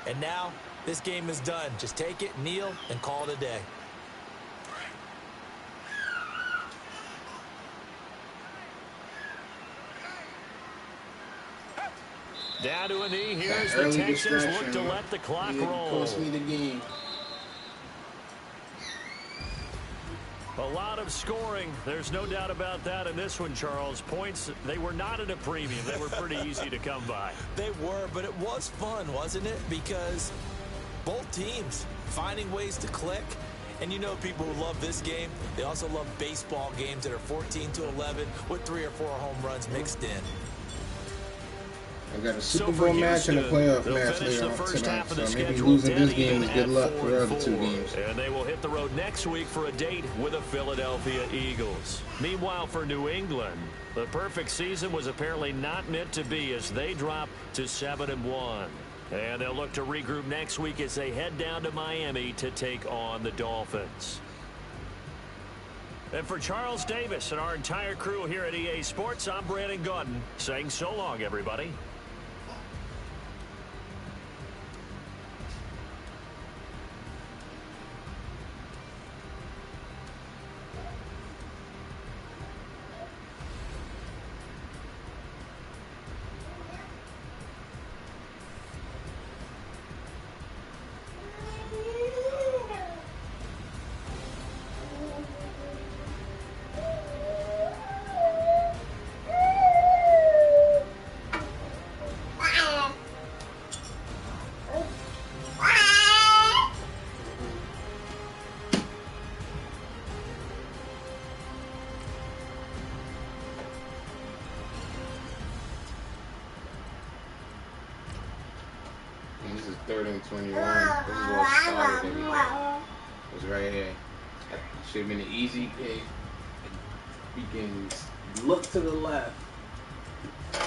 And now this game is done. Just take it, kneel, and call it a day. Down to a knee here as the Texans look to let the clock roll. Cost me the game. A lot of scoring. There's no doubt about that in this one, Charles. Points, they were not at a premium. They were pretty easy to come by. They were, but it was fun, wasn't it? Because both teams finding ways to click. And you know people who love this game, they also love baseball games that are 14-11 with 3 or 4 home runs mixed in. I got a Super Bowl match and a playoff match later on tonight, so maybe losing this game is good luck for the other 2 games. And they will hit the road next week for a date with the Philadelphia Eagles. Meanwhile, for New England, the perfect season was apparently not meant to be as they drop to 7-1. And they'll look to regroup next week as they head down to Miami to take on the Dolphins. And for Charles Davis and our entire crew here at EA Sports, I'm Brandon Gaudin saying so long, everybody. This is 3rd and 21. This is what started everything. It was right here. That should have been an easy pick. Begins look to the left.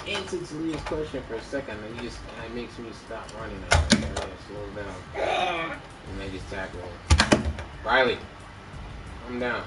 Answer to Leah's question for a second, and it makes me stop running. Slow down. And they just tackle him. Riley, I'm down.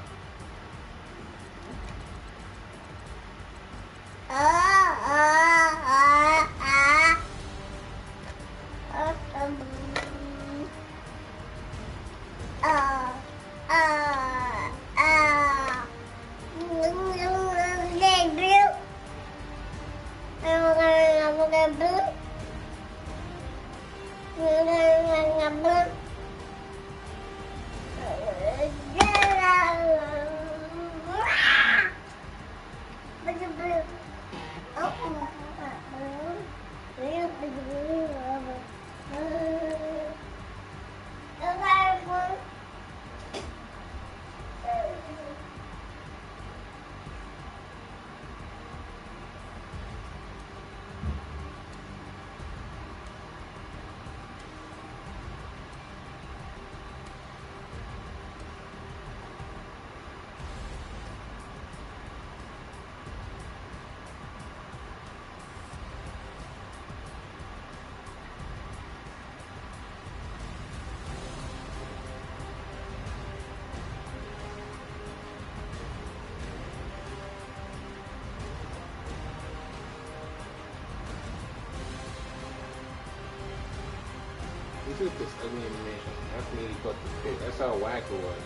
Look at this ugly animation. That's when he caught the pick. That's how whack it was.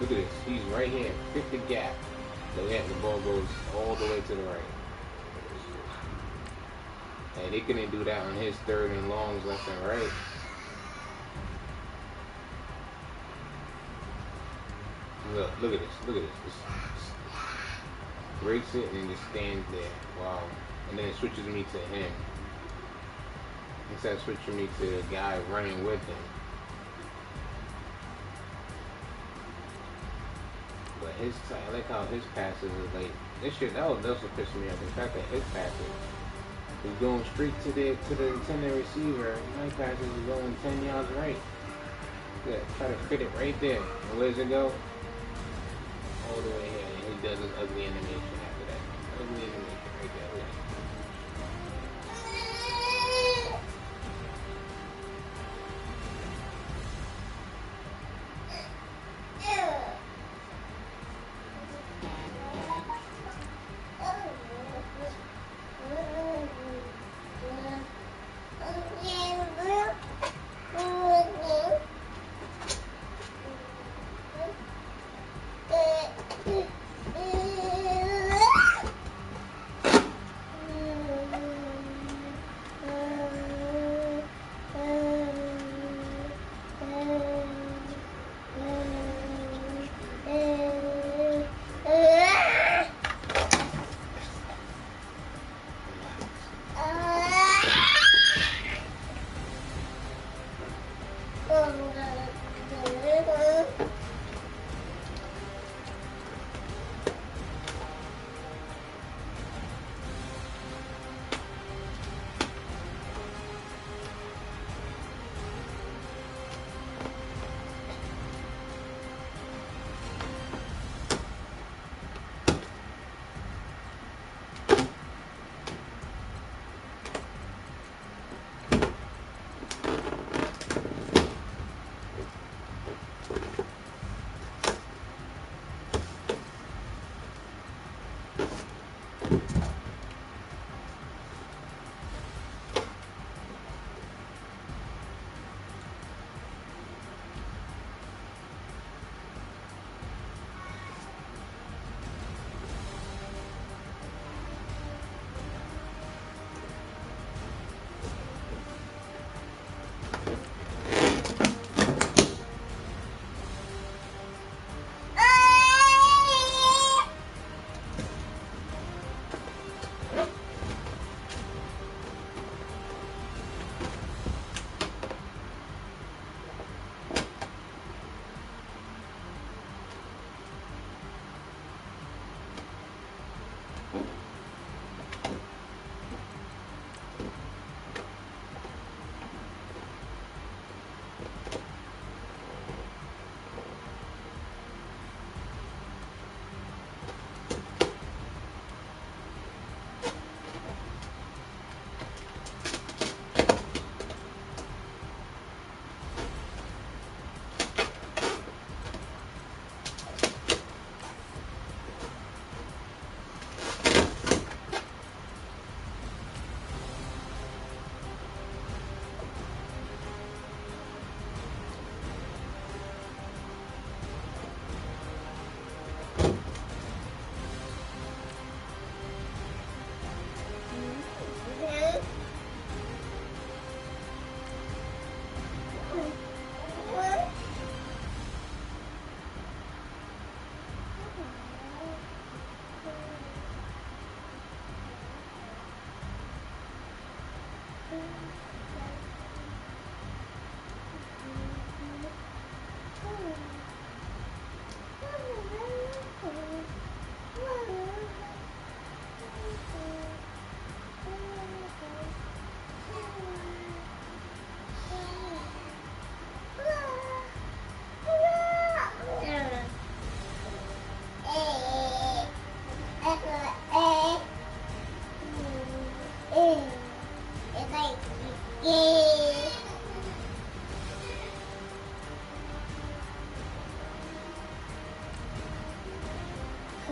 Look at this. He's right here. Pick the gap. The ball goes all the way to the right. Hey, they couldn't do that on his 3rd and longs left and right. Look at this. Look at this. Just breaks it and then just stands there. Wow. And then it switches me to him. Instead of switching me to the guy running with him. But I like how his passes is like this shit. That was what pissed me off. The fact that his passes is going straight to the intended receiver. My passes is going 10 yards right. Yeah, try to fit it right there. And where does it go? All the way here. And he does his ugly animation after that. Ugly animation right there. Look at that.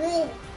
Green.